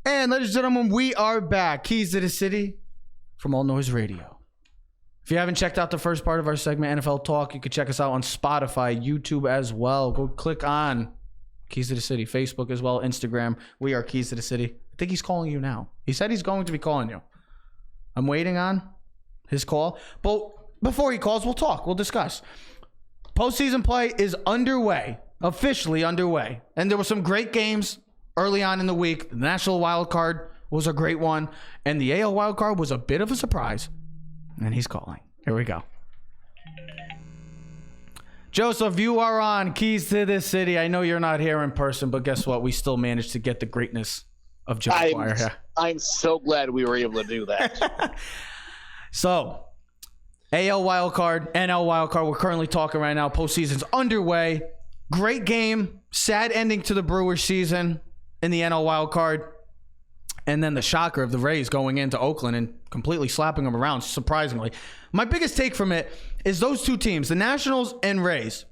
And ladies and gentlemen, we are back. Keys to the City from All Noise Radio. If you haven't checked out the first part of our segment, NFL Talk, you can check us out on Spotify, YouTube as well. Go click on Keys to the City, Facebook as well, Instagram. We are Keys to the City. I think he's calling you now. He said he's going to be calling you. I'm waiting on his call. But before he calls, we'll talk. We'll discuss. Postseason play is underway, officially underway. And there were some great games early on in the week. The National Wild Card was a great one. And the AL Wild Card was a bit of a surprise. And he's calling. Here we go. Joseph, you are on Keys to the City. I know you're not here in person, but guess what? We still managed to get the greatness of Joe Aguiar here. I'm so glad we were able to do that. So, AL Wild Card, NL Wild Card, we're currently talking right now. Postseason's underway. Great game. Sad ending to the Brewers season in the NL Wild Card. And then the shocker of the Rays going into Oakland and completely slapping them around, surprisingly. My biggest take from it is those two teams, the Nationals and Rays,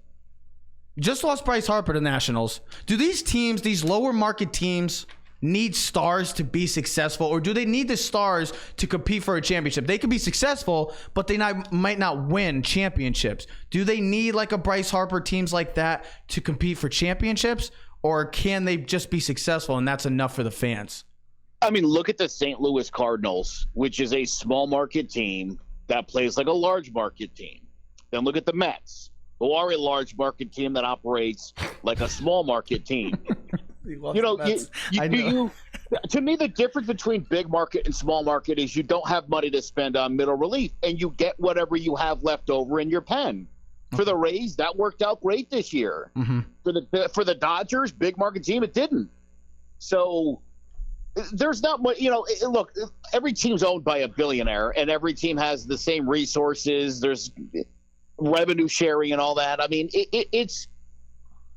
just lost Bryce Harper to Nationals. Do these teams, these lower market teams, need stars to be successful, or do they need the stars to compete for a championship? They could be successful, but they might not win championships. Do they need like a Bryce Harper, teams like that, to compete for championships, or can they just be successful and that's enough for the fans? I mean, look at the St. Louis Cardinals, which is a small market team that plays like a large market team. Then look at the Mets, who are a large market team that operates like a small market team. To me, the difference between big market and small market is you don't have money to spend on middle relief, and you get whatever you have left over in your pen. For the Rays, that worked out great this year. Mm-hmm. For the Dodgers, big market team, it didn't. So there's not much, look, every team's owned by a billionaire and every team has the same resources. There's revenue sharing and all that. I mean, it's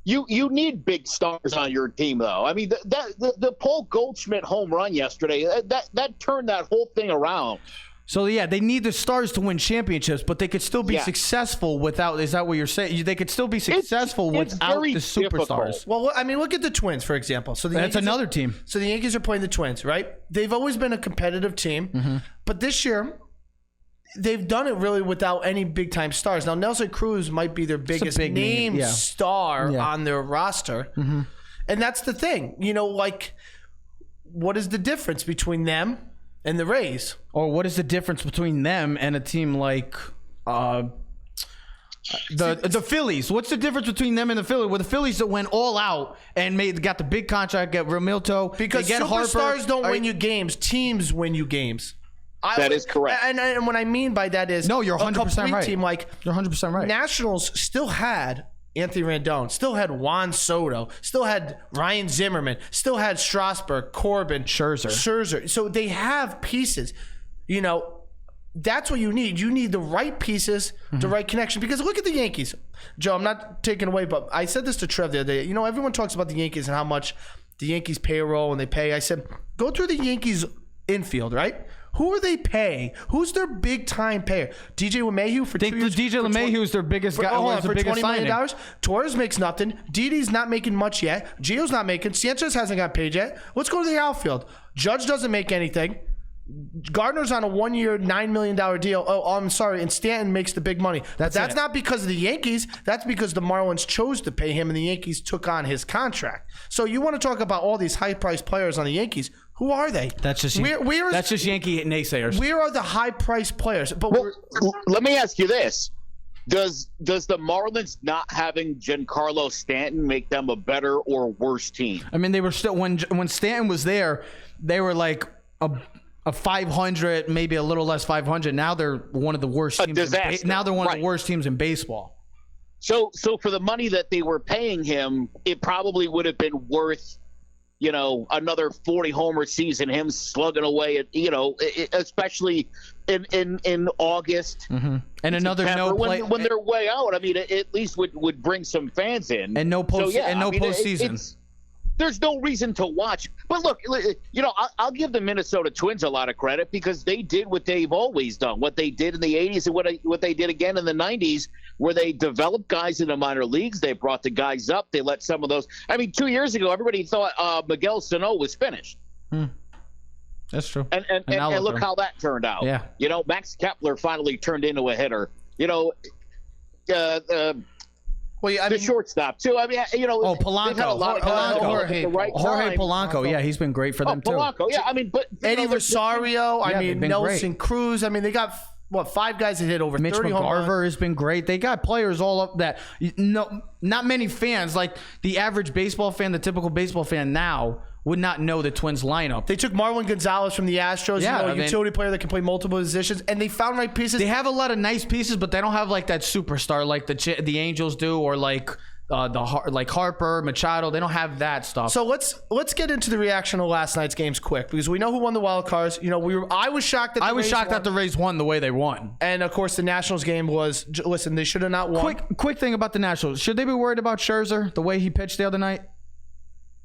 you need big stars on your team, though. I mean, the Paul Goldschmidt home run yesterday, that turned that whole thing around. So, yeah, they need the stars to win championships, but they could still be successful without – is that what you're saying? They could still be successful without the superstars. Difficult. Well, I mean, look at the Twins, for example. So that's another team. So the Yankees are playing the Twins, right? They've always been a competitive team, but this year they've done it really without any big-time stars. Now, Nelson Cruz might be their biggest name star on their roster, and that's the thing. What is the difference between them and the Rays? Or what is the difference between them and a team like the Phillies? What's the difference between them and the Phillies? Well, the Phillies that went all out and got the big contract, get Realmuto. Because they get superstars Harper. don't win you games. Teams win you games. That is correct. And what I mean by that is you're 100% right. Team like you're 100% right. Nationals still had Anthony Rendon, still had Juan Soto, still had Ryan Zimmerman, still had Strasburg, Corbin, Scherzer. So they have pieces. That's what you need. You need the right pieces, the right connection. Because look at the Yankees. Joe, I'm not taking away, but I said this to Trev the other day. Everyone talks about the Yankees and how much the Yankees payroll and they pay. I said, go through the Yankees infield, right? Who are they paying? Who's their big time payer? DJ LeMahieu for 2 years. DJ LeMahieu is their biggest guy. For $20 million. Torres makes nothing. Didi's not making much yet. Gio's not making. Sanchez hasn't got paid yet. Let's go to the outfield. Judge doesn't make anything. Gardner's on a 1 year, $9 million deal. Oh, I'm sorry. And Stanton makes the big money. That's not because of the Yankees. That's because the Marlins chose to pay him and the Yankees took on his contract. So you want to talk about all these high priced players on the Yankees. Who are they? That's just Yankee naysayers. Where are the high-priced players? But let me ask you this: Does the Marlins not having Giancarlo Stanton make them a better or worse team? I mean, they were still when Stanton was there, they were like a 500, maybe a little less 500. Now they're one of the worst teams. Now they're one of the worst teams in baseball. So for the money that they were paying him, it probably would have been worth, another 40 homer season, him slugging away at, especially in August. Mm-hmm. And another September, when they're way out. I mean, it at least would bring some fans in. And no postseason. There's no reason to watch. But look, I'll give the Minnesota Twins a lot of credit because they did what they've always done, what they did in the 80s and what they did again in the 90s, where they developed guys in the minor leagues. They brought the guys up. They let some of those. I mean, 2 years ago, everybody thought Miguel Sano was finished. That's true. And now look how that turned out. Yeah. You know, Max Kepler finally turned into a hitter. You know, the shortstop too. I mean, you know, Polanco. they've had a lot of guys Jorge at the right Jorge time. Polanco. Yeah, he's been great for them too. Polanco. Yeah, I mean, but Eddie Rosario. I mean, been Nelson great. Cruz. I mean, they got 5 guys that hit over Mitch 30 home runs. McGarver has been great. They got players all up that not many fans, like the average baseball fan, the typical baseball fan now, would not know the Twins lineup. They took Marwin Gonzalez from the Astros, a utility player that can play multiple positions, and they found right pieces. They have a lot of nice pieces, but they don't have like that superstar like the Angels do, or like Harper, Machado. They don't have that stuff. So let's get into the reaction of last night's games quick, because we know who won the wild cards. You know, I was shocked that the Rays won the way they won. And of course, the Nationals game was, listen, they should have not won. Quick thing about the Nationals: should they be worried about Scherzer the way he pitched the other night?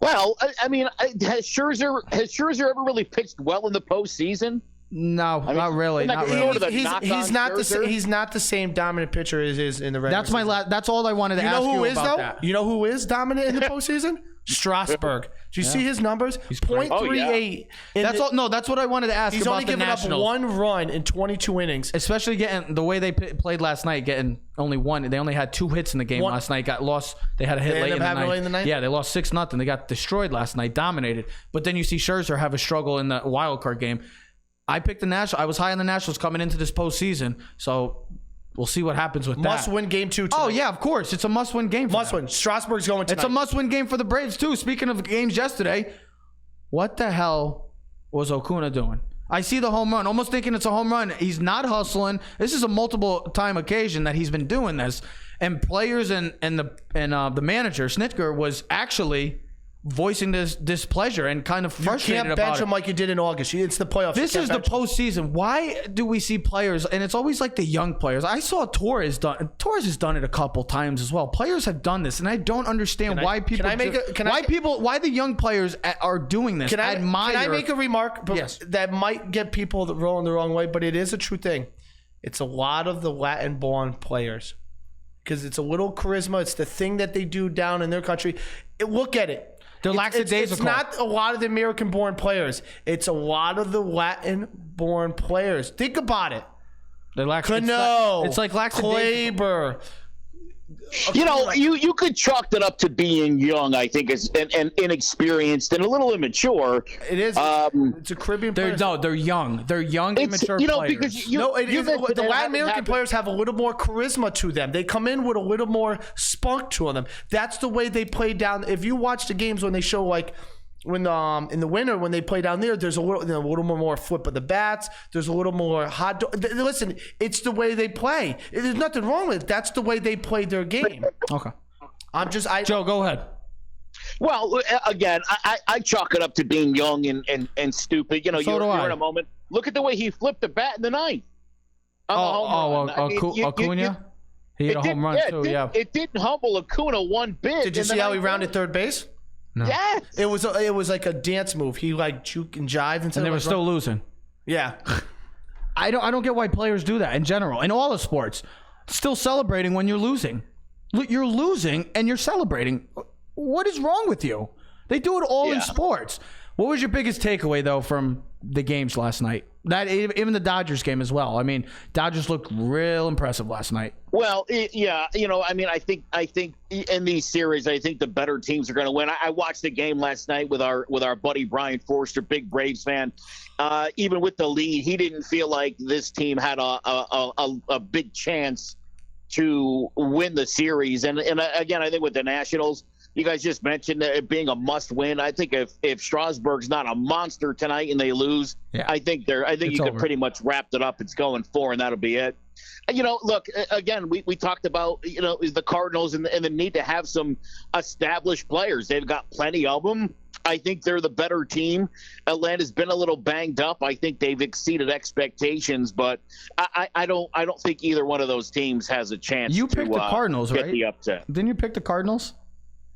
Well, I mean, has Scherzer ever really pitched well in the postseason? No, not really. He's not the same dominant pitcher as is in the regular season. That's all I wanted to ask you about that. You know who is dominant in the postseason? Strasburg. Do you see his numbers? He's 0.38. That's all. No, that's what I wanted to ask He's about only the given up Nationals. 1 run in 22 innings. Especially getting the way they played last night, getting only 1. They only had 2 hits in the game last night. Got lost. They had a hit late in the night. Yeah, they lost 6-0. They got destroyed last night. Dominated. But then you see Scherzer have a struggle in the wild card game. I picked the Nationals. I was high on the Nationals coming into this postseason. So we'll see what happens with that. Must-win game 2 tonight. Oh, yeah, of course. It's a must-win game for them. Must-win. Strasburg's going tonight. It's a must-win game for the Braves, too. Speaking of games yesterday, what the hell was Acuna doing? I see the home run, almost thinking it's a home run. He's not hustling. This is a multiple-time occasion that he's been doing this. And players and the manager, Snitker, was actually voicing this displeasure and kind of frustrated about it. You can't bench him like you did in August. It's the playoffs. This is the postseason. Why do we see players, and it's always like the young players. I saw Torres has done it a couple times as well. Players have done this, and I don't understand why the young players are doing this. Can I make a remark that might get people rolling the wrong way, but it is a true thing. It's a lot of the Latin-born players, because it's a little charisma. It's the thing that they do down in their country. Look at it. They're lackadaisical. It's not a lot of the American-born players. It's a lot of the Latin-born players. Think about it. They're lackadaisical. It's like lackadaisical. Kleber. You know, you could chalk that up to being young, I think, and inexperienced and a little immature. It is. It's a Caribbean player. They're young. They're young, immature players. Because the Latin American players have a little more charisma to them. They come in with a little more spunk to them. That's the way they play down. If you watch the games when they show, like, when in the winter when they play down there, there's a little more flip of the bats. There's a little more hot. Listen, it's the way they play. There's nothing wrong with it. That's the way they play their game. Okay. Joe, go ahead. Well, again, I chalk it up to being young and stupid. You know, you're in a moment. Look at the way he flipped the bat in the ninth. Acuna? He hit a home run too. Yeah. It didn't humble Acuna one bit. Did you see how he rounded third base? No. Yes. It was like a dance move. He like juke and jive and they were still losing. Yeah. I don't get why players do that in general. In all the sports. Still celebrating when you're losing. You're losing and you're celebrating. What is wrong with you? They do it all in sports. What was your biggest takeaway though from the games last night? That even the Dodgers game as well. I mean, Dodgers looked real impressive last night. Well, I think in these series, I think the better teams are going to win. I watched the game last night with our buddy Brian Forster, big Braves fan. Even with the lead, he didn't feel like this team had a big chance to win the series. And again, I think with the Nationals, you guys just mentioned it being a must-win. I think if Strasburg's not a monster tonight and they lose, I think you could pretty much wrap it up. It's going 4, and that'll be it. You know, look, again, we talked about, you know, the Cardinals and the need to have some established players. They've got plenty of them. I think they're the better team. Atlanta's been a little banged up. I think they've exceeded expectations, but I don't think either one of those teams has a chance. You picked the Cardinals, get right? The upset. Didn't you pick the Cardinals?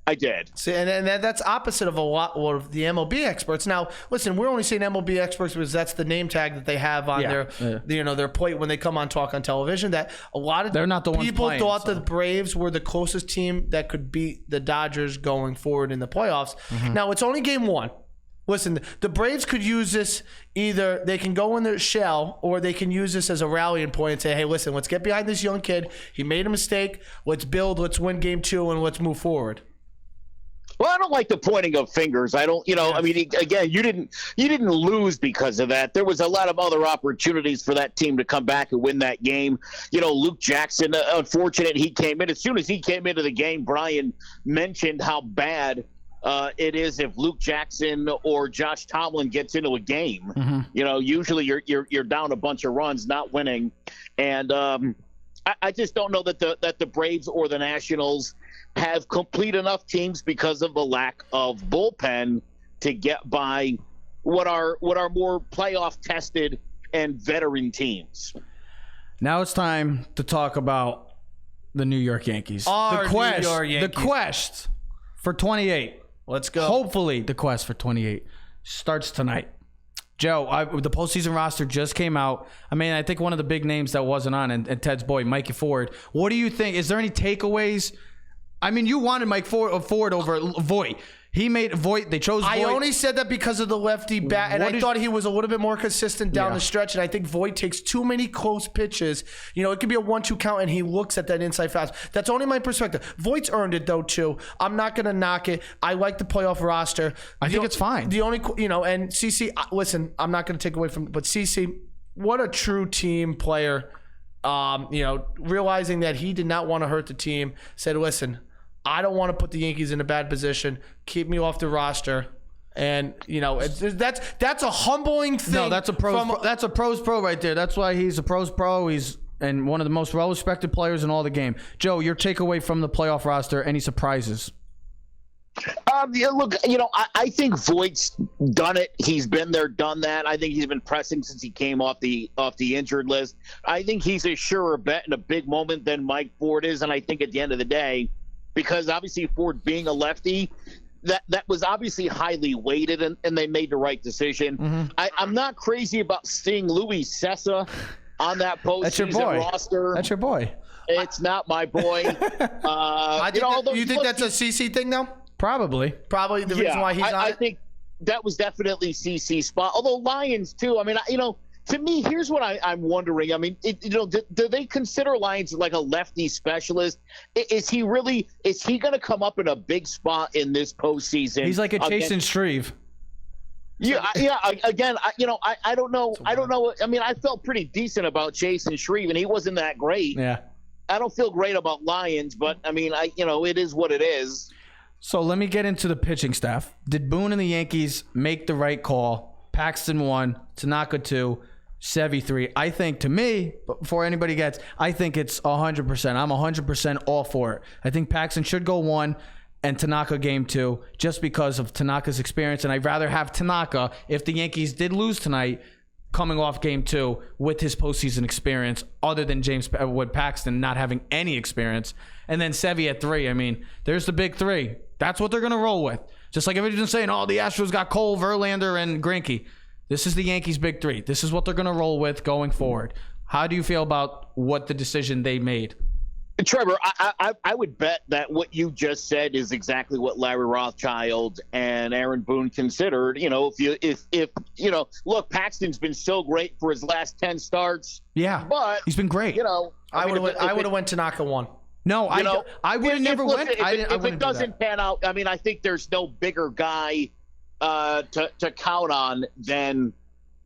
I did. See, and that's opposite of a lot of the MLB experts. Now, listen, we're only saying MLB experts because that's the name tag that they have on their plate when they come on talk on television. That a lot of they're not the ones people playing, thought the Braves were the closest team that could beat the Dodgers going forward in the playoffs. Mm-hmm. Now, it's only game 1. Listen, the Braves could use this. Either they can go in their shell or they can use this as a rallying point and say, hey, listen, let's get behind this young kid. He made a mistake. Let's build. Let's win game 2 and let's move forward. Well, I don't like the pointing of fingers. I don't, I mean, again, you didn't lose because of that. There was a lot of other opportunities for that team to come back and win that game. Luke Jackson, unfortunate he came in. As soon as he came into the game, Brian mentioned how bad it is if Luke Jackson or Josh Tomlin gets into a game. Mm-hmm. Usually you're down a bunch of runs, not winning. And I just don't know that the Braves or the Nationals have complete enough teams because of the lack of bullpen to get by what are more playoff tested and veteran teams. Now it's time to talk about the New York Yankees. The quest for 28. Let's go. Hopefully the quest for 28 starts tonight. Joe, the postseason roster just came out. I mean, I think one of the big names that wasn't on, and Ted's boy, Mikey Ford. What do you think? Is there any takeaways? I mean, you wanted Mike Ford over Voit. He made Voit. They chose Voit. I only said that because of the lefty bat, and I thought he was a little bit more consistent down the stretch, and I think Voit takes too many close pitches. It could be a 1-2 count, and he looks at that inside fast. That's only my perspective. Voigt's earned it, though, too. I'm not going to knock it. I like the playoff roster. I think it's fine. The only, and CC, listen, I'm not going to take away from, but CC, what a true team player. Realizing that he did not want to hurt the team, said, listen, I don't want to put the Yankees in a bad position. Keep me off the roster, and that's a humbling thing. No, that's a pros pro right there. That's why he's a pros pro. He's one of the most well respected players in all the game. Joe, your takeaway from the playoff roster? Any surprises? Look, I think Voigt's done it. He's been there, done that. I think he's been pressing since he came off the injured list. I think he's a surer bet in a big moment than Mike Ford is, and I think at the end of the day, because obviously Ford being a lefty, that was obviously highly weighted, and they made the right decision. Mm-hmm. I'm not crazy about seeing Luis Sessa on that postseason roster. That's your boy. It's not my boy. You think that's a CC thing, though? Probably the reason why he's on I think that was definitely CC's spot. Although Lyons, too. I mean, to me, here's what I'm wondering. I mean, do they consider Lyons like a lefty specialist? Is he going to come up in a big spot in this postseason? He's like a Jason Shreve. Yeah. Again, I don't know. I don't know. I mean, I felt pretty decent about Jason Shreve, and he wasn't that great. Yeah. I don't feel great about Lyons, but I mean, it is what it is. So let me get into the pitching staff. Did Boone and the Yankees make the right call? Paxton 1, Tanaka 2, Sevy 3. I think, to me, before anybody gets, I think it's 100%. I'm 100% all for it. I think Paxton should go 1 and Tanaka game 2 just because of Tanaka's experience. And I'd rather have Tanaka, if the Yankees did lose tonight, coming off game 2 with his postseason experience, other than James Wood Paxton not having any experience. And then Sevy at 3. I mean, there's the big 3. That's what they're going to roll with. Just like everybody's been saying, the Astros got Cole, Verlander, and Greinke. This is the Yankees' big 3. This is what they're going to roll with going forward. How do you feel about what the decision they made? Trevor, I would bet that what you just said is exactly what Larry Rothschild and Aaron Boone considered. Look, Paxton's been so great for his last 10 starts. Yeah, but he's been great. I would have went Tanaka 1. No, I would have never went. If it doesn't pan out, I mean, I think there's no bigger guy to count on than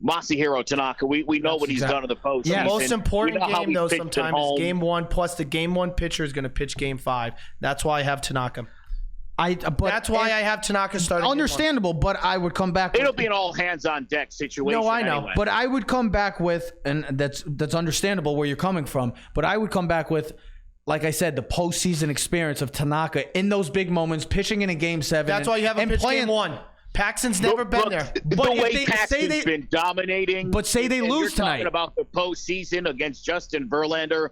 Masahiro Tanaka. We know what he's done in the postseason. The most important game, though, sometimes is game 1, plus the game 1 pitcher is going to pitch game 5. That's why I have Tanaka. That's why I have Tanaka starting. Understandable, but I would come back. It'll be an all hands on deck situation. No, I know, anyway. But I would come back with, and that's understandable where you're coming from. But I would come back with, like I said, the postseason experience of Tanaka in those big moments, pitching in a game 7. That's why you have him pitch game 1. Paxton's never been there. But the way Paxton's been dominating. But say they lose tonight. Talking about the postseason against Justin Verlander,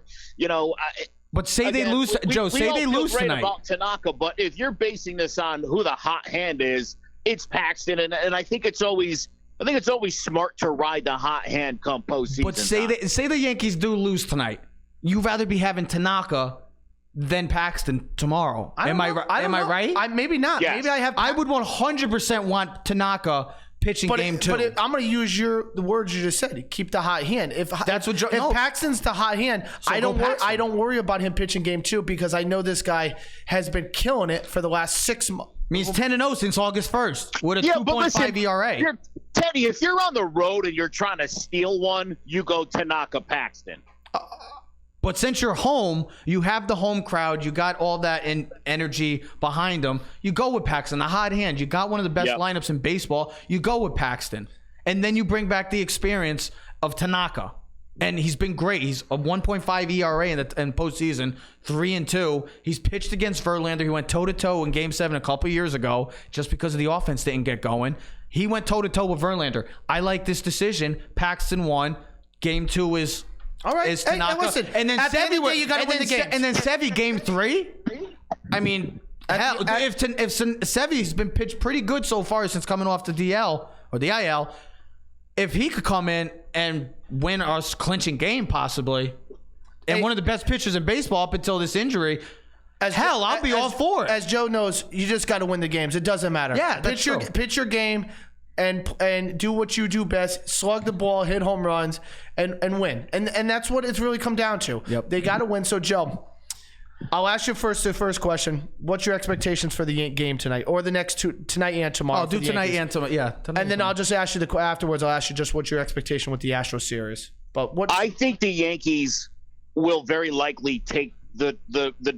But say they lose, Joe. Say they lose tonight. About Tanaka, but if you're basing this on who the hot hand is, it's Paxton, and I think it's always smart to ride the hot hand come postseason. But say the Yankees do lose tonight, you'd rather be having Tanaka than Paxton tomorrow. Am I right? Maybe not. Yes. Maybe I have. I would 100% want Tanaka pitching game 2. But I'm going to use the words you just said. Keep the hot hand. If Paxton's the hot hand, I don't worry about him pitching game 2 because I know this guy has been killing it for the last 6 months. He's 10-0 since August 1st with a 2.5 ERA. Teddy, if you're on the road and you're trying to steal one, you go Tanaka Paxton. But since you're home, you have the home crowd. You got all that energy behind them. You go with Paxton, the hot hand. You got one of the best lineups in baseball. You go with Paxton. And then you bring back the experience of Tanaka. And he's been great. He's a 1.5 ERA in postseason, 3-2. He's pitched against Verlander. He went toe-to-toe in Game 7 a couple years ago just because of the offense didn't get going. He went toe-to-toe with Verlander. I like this decision. Paxton won. Game 2 is... All right. Is Tanaka. Hey, listen, and then at the end of the day, you got to win the game. And then Sevy game 3. I mean, if Sevy's been pitched pretty good so far since coming off the DL or the IL, if he could come in and win a clinching game possibly, and one of the best pitchers in baseball up until this injury, I'll be all for it. As Joe knows, you just got to win the games. It doesn't matter. Yeah, pitch your game. And do what you do best, slug the ball, hit home runs, and win. And that's what it's really come down to. Yep. They got to win. So, Joe, I'll ask you the first question. What's your expectations for the game tonight or the next two, tonight and tomorrow? I'll do tonight and tomorrow. Yeah. And then I'll just ask you afterwards. I'll ask you just what's your expectation with the Astros series. But I think the Yankees will very likely take the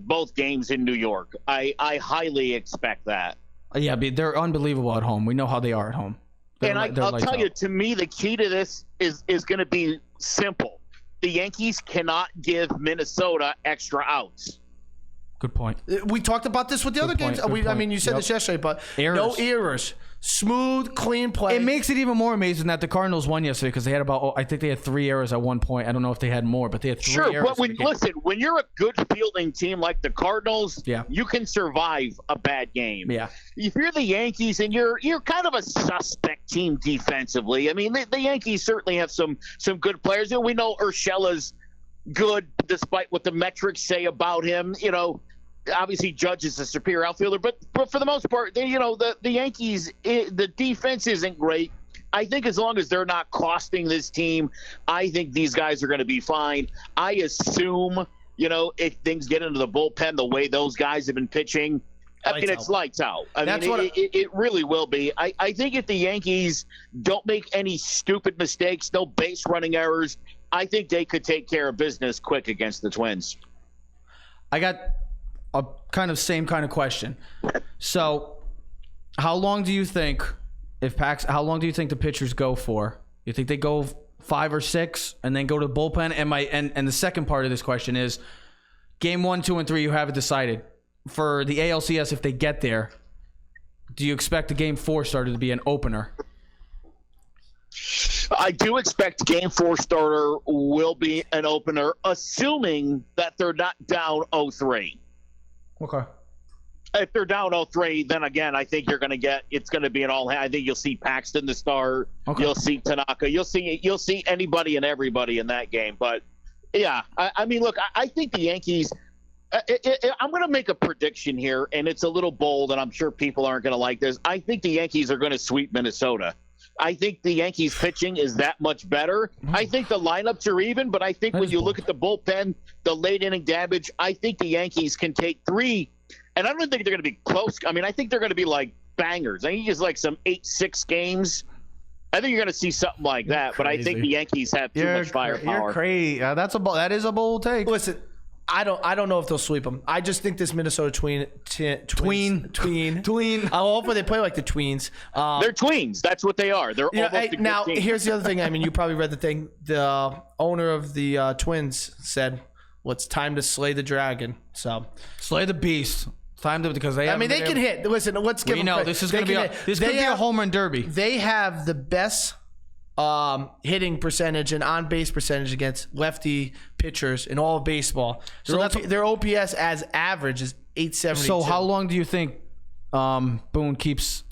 both games in New York. I highly expect that. Yeah, but they're unbelievable at home. We know how they are at home. I'll tell you, to me, the key to this is going to be simple. The Yankees cannot give Minnesota extra outs. Good point. We talked about this with the other games. I mean, you said this yesterday, but no errors. Smooth, clean play. It makes it even more amazing that the Cardinals won yesterday because they had I think they had 3 errors at one point. I don't know if they had more, but they had 3 errors. But when you're a good fielding team like the Cardinals, you can survive a bad game. Yeah. If you're the Yankees and you're kind of a suspect team defensively, I mean, the Yankees certainly have some good players. And we know Urshela's good despite what the metrics say about him. You know, obviously Judge is a superior outfielder, but for the most part, the Yankees, the defense isn't great. I think as long as they're not costing this team, I think these guys are going to be fine. I assume, if things get into the bullpen the way those guys have been pitching, it's lights out. It really will be. I think if the Yankees don't make any stupid mistakes, no base running errors, I think they could take care of business quick against the Twins. I got a same kind of question. So, how long do you think how long do you think the pitchers go for? You think they go 5 or 6 and then go to the bullpen? And the second part of this question is game 1, 2, and 3 you have it decided. For the ALCS, if they get there, do you expect the game 4 starter to be an opener? I do expect game 4 starter will be an opener, assuming that they're not down 0-3. Okay. If they're down 0-3, then again, I think it's going to be an all. I think you'll see Paxton the start. Okay. You'll see Tanaka. You'll see anybody and everybody in that game. But yeah, I mean, look, I think the Yankees. I'm going to make a prediction here, and it's a little bold, and I'm sure people aren't going to like this. I think the Yankees are going to sweep Minnesota. I think the Yankees pitching is that much better. I think the lineups are even, but I think when you look at the bullpen, the late inning damage, I think the Yankees can take 3. And I don't think they're going to be close. I mean, I think they're going to be like bangers. I think it's like some 8-6 games. I think you're going to see something like that. But I think the Yankees have too much firepower. You're crazy. That is a bold take. Listen, I don't know if they'll sweep them. I just think this Minnesota tween. Hopefully they play like the Tweens. They're tweens. That's what they are. They're almost a good now. team. Here's the other thing. I mean, you probably read the thing. The owner of the Twins said, "Well, it's time to slay the dragon." So slay the beast. Time to because they. I mean, they can hit. Listen, let's give them. We know this is going to be a home run derby. They have the best hitting percentage and on base percentage against lefty pitchers in all of baseball. So their OPS as average is 872. So how long do you think Boone keeps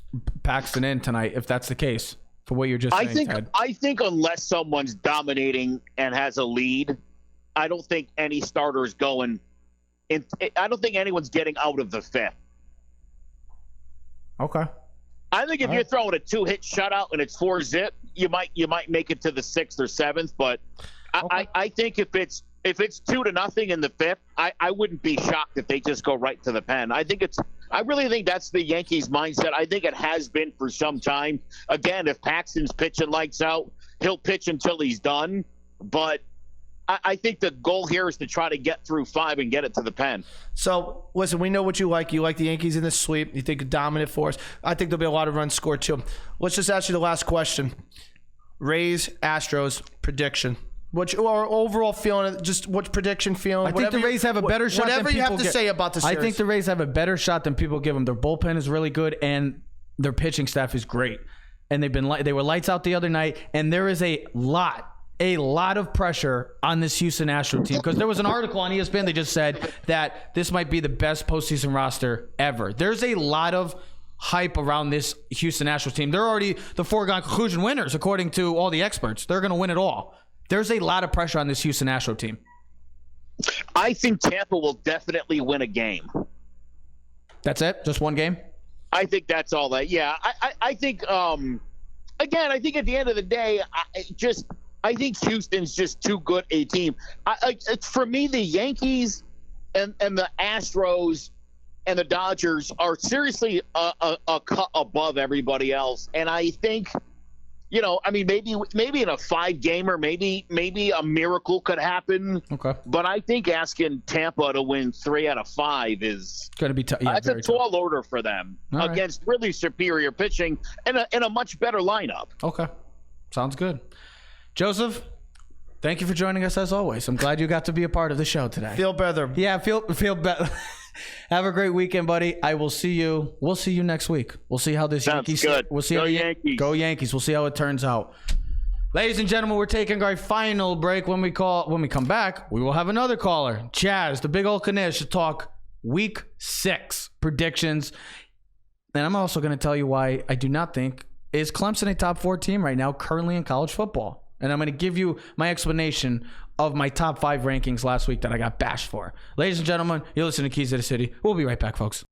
Paxton in tonight? If that's the case, for what you're just saying, Ted? I think unless someone's dominating and has a lead, I don't think any starter is going I don't think anyone's getting out of the fifth. Okay. I think if you're throwing a 2-hit shutout and it's 4-zip, you might make it to the 6th or 7th. But I think if it's 2-0 in the 5th, I wouldn't be shocked if they just go right to the pen. I really think that's the Yankees' mindset. I think it has been for some time. Again, if Paxton's pitching lights out, he'll pitch until he's done. But I think the goal here is to try to get through 5 and get it to the pen. So, listen, we know what you like. You like the Yankees in the sweep. You think a dominant force. I think there'll be a lot of runs scored, too. Let's just ask you the last question. Rays, Astros, prediction. What's your overall feeling? Just what's prediction feeling? I think the Rays have a better shot than people whatever you have to say about the series. I think the Rays have a better shot than people give them. Their bullpen is really good, and their pitching staff is great. And they were lights out the other night, and there is a lot of pressure on this Houston Astros team, because there was an article on ESPN that just said that this might be the best postseason roster ever. There's a lot of hype around this Houston Astros team. They're already the foregone conclusion winners, according to all the experts. They're going to win it all. There's a lot of pressure on this Houston Astros team. I think Tampa will definitely win a game. That's it? Just one game? I think that's all that. Yeah, I think, again, I think at the end of the day, I think Houston's just too good a team. For me, the Yankees and the Astros and the Dodgers are seriously a cut above everybody else. And I think, maybe in a 5-gamer, maybe a miracle could happen. Okay. But I think asking Tampa to win 3 out of 5 is going to be tough. Yeah, that's a tall order for them against really superior pitching and a much better lineup. Okay. Sounds good. Joseph, thank you for joining us as always. I'm glad you got to be a part of the show today. Feel better. Yeah, feel better. Have a great weekend, buddy. We'll see you next week. We'll see how this Sounds Yankees. good. We'll see Go Yankees. Go Yankees. We'll see how it turns out. Ladies and gentlemen, we're taking our final break. When we come back, we will have another caller, Chaz, the big old Kanish, to talk Week 6 predictions. And I'm also going to tell you why I do not think is Clemson a top 4 team right now, currently in college football. And I'm going to give you my explanation of my top 5 rankings last week that I got bashed for. Ladies and gentlemen, you're listening to Keys to the City. We'll be right back, folks.